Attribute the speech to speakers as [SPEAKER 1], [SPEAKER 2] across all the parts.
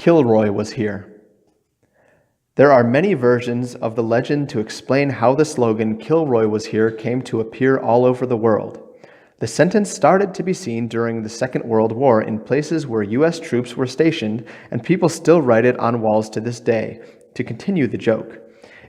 [SPEAKER 1] Kilroy was here. There are many versions of the legend to explain how the slogan "Kilroy was here" came to appear all over the world. The sentence started to be seen during the Second World War in places where U.S. troops were stationed, and people still write it on walls to this day, to continue the joke.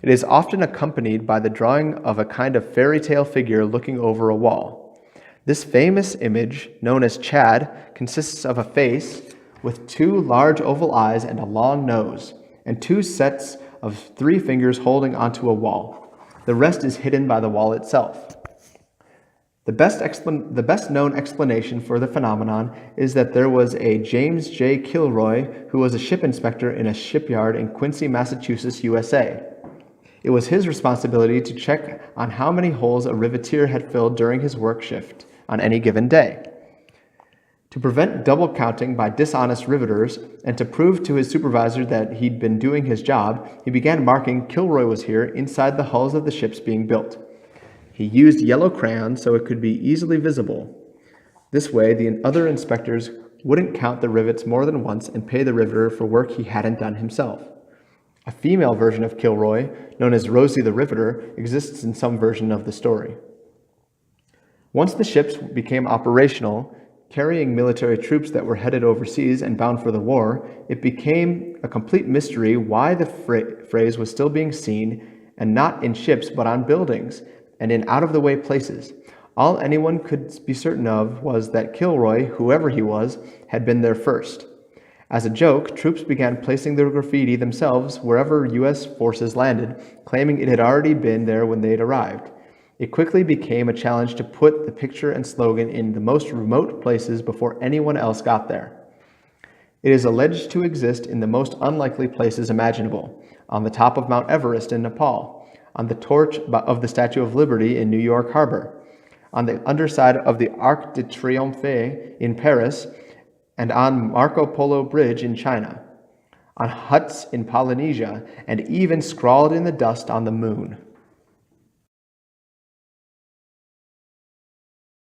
[SPEAKER 1] It is often accompanied by the drawing of a kind of fairy tale figure looking over a wall. This famous image, known as Chad, consists of a face with two large oval eyes and a long nose, and two sets of 3 fingers holding onto a wall. The rest is hidden by the wall itself. The best known explanation for the phenomenon is that there was a James J. Kilroy who was a ship inspector in a shipyard in Quincy, Massachusetts, USA. It was his responsibility to check on how many holes a riveteer had filled during his work shift on any given day. To prevent double counting by dishonest riveters and to prove to his supervisor that he'd been doing his job, he began marking "Kilroy was here" inside the hulls of the ships being built. He used yellow crayon so it could be easily visible. This way, the other inspectors wouldn't count the rivets more than once and pay the riveter for work he hadn't done himself. A female version of Kilroy, known as Rosie the Riveter, exists in some version of the story. Once the ships became operational, carrying military troops that were headed overseas and bound for the war, it became a complete mystery why the phrase was still being seen, and not in ships but on buildings and in out-of-the-way places. All anyone could be certain of was that Kilroy, whoever he was, had been there first. As a joke, troops began placing their graffiti themselves wherever U.S. forces landed, claiming it had already been there when they had arrived. It quickly became a challenge to put the picture and slogan in the most remote places before anyone else got there. It is alleged to exist in the most unlikely places imaginable: on the top of Mount Everest in Nepal, on the torch of the Statue of Liberty in New York Harbor, on the underside of the Arc de Triomphe in Paris, and on Marco Polo Bridge in China, on huts in Polynesia, and even scrawled in the dust on the moon.